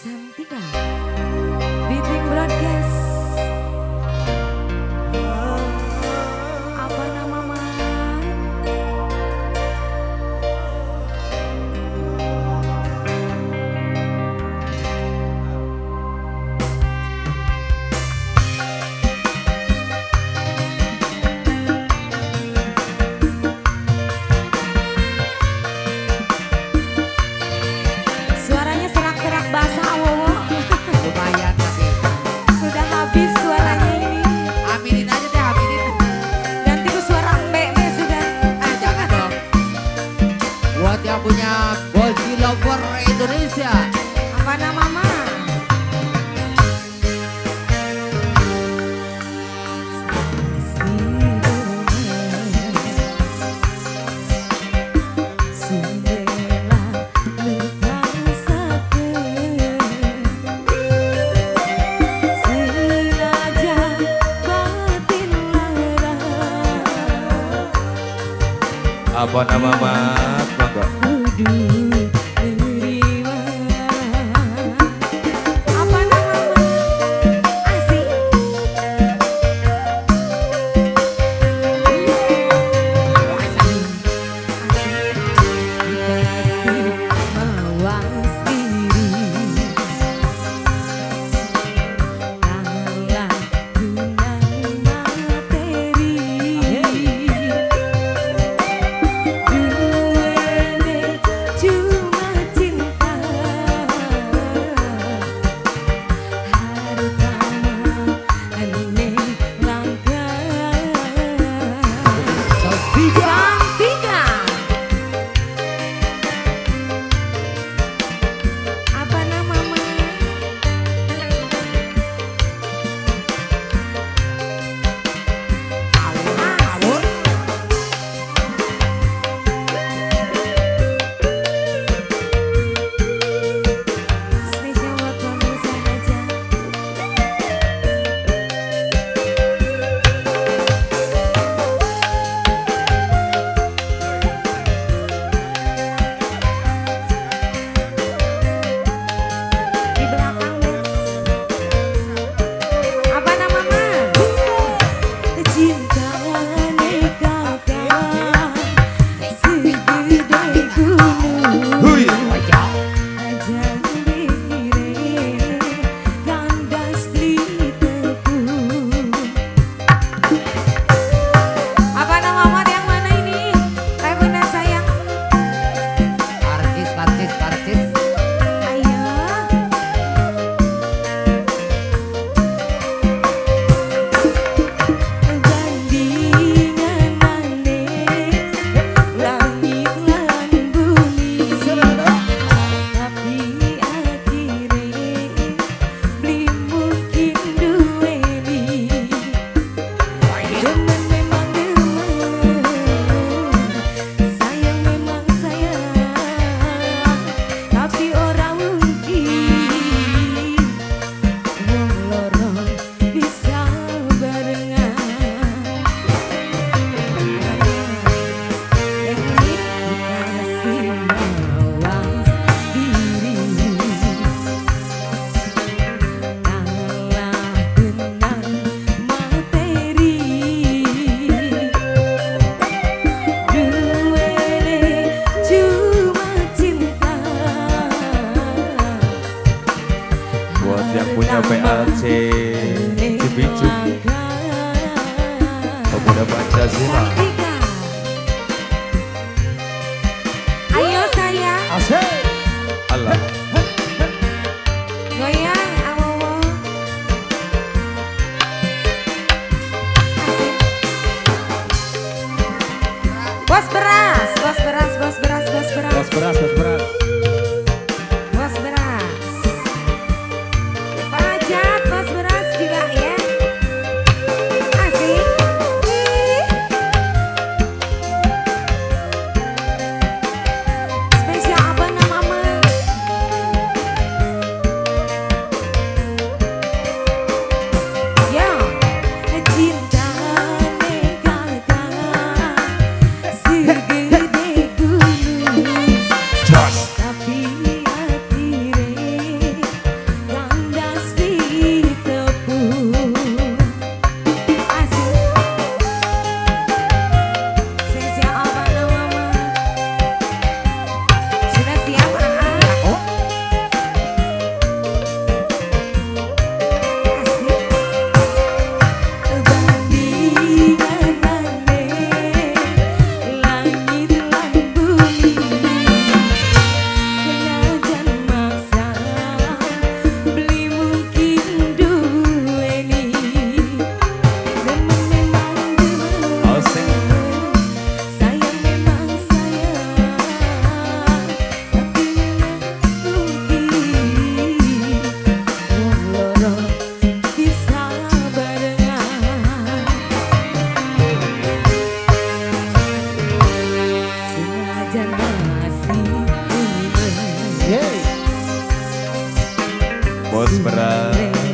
Santika Biting Broadcast. Apa nama Mas? Suaranya serak-serak basah Wowo. Lumayan tapi Sudah habis suaranya ini. aminin aja deh, aminin. Ganti ke suara mbek sudah. Jangan dong. Buat yang punya Boji Lover Indonesia. Apa nama Mas? Apa nama Mas? Monggo. Apa nama Mas? Asik. Dikasih mawas diri, kalah dengan materi. Duene cuma cinta, harta ane langka. Santika. Apa nama Mas? Awur. Spesial buat pemirsa aja. Di belakang Mas. Apa nama Mas? Cinta kakak segede gunung. Hui. Ajang diri kandas di tepung. Apa nama Mat yang mana ini? Kayak bunda sayang. Karcis, karcis, karcis. Ayo. Gandingan maneh langit lan bumi. Tapi akhirnya beli mungkin duweni. Demen memang demen, sayang memang sayang, tapi orang mungkin wong loro bisa barengan. Dikasih mawas diri, kalah dengan materi. Duene cuma cinta, Buat yang punya PLC Cibinjung, Pemuda Pancasila. Santika. Ayo sayang, Asik. Allah. goyang awowo. Asik. Bos beras, bos beras, bos beras, bos beras, Bos beras, bos beras. bos beras. Pak Ajat, bos beras juga ya. Asik. bos berat.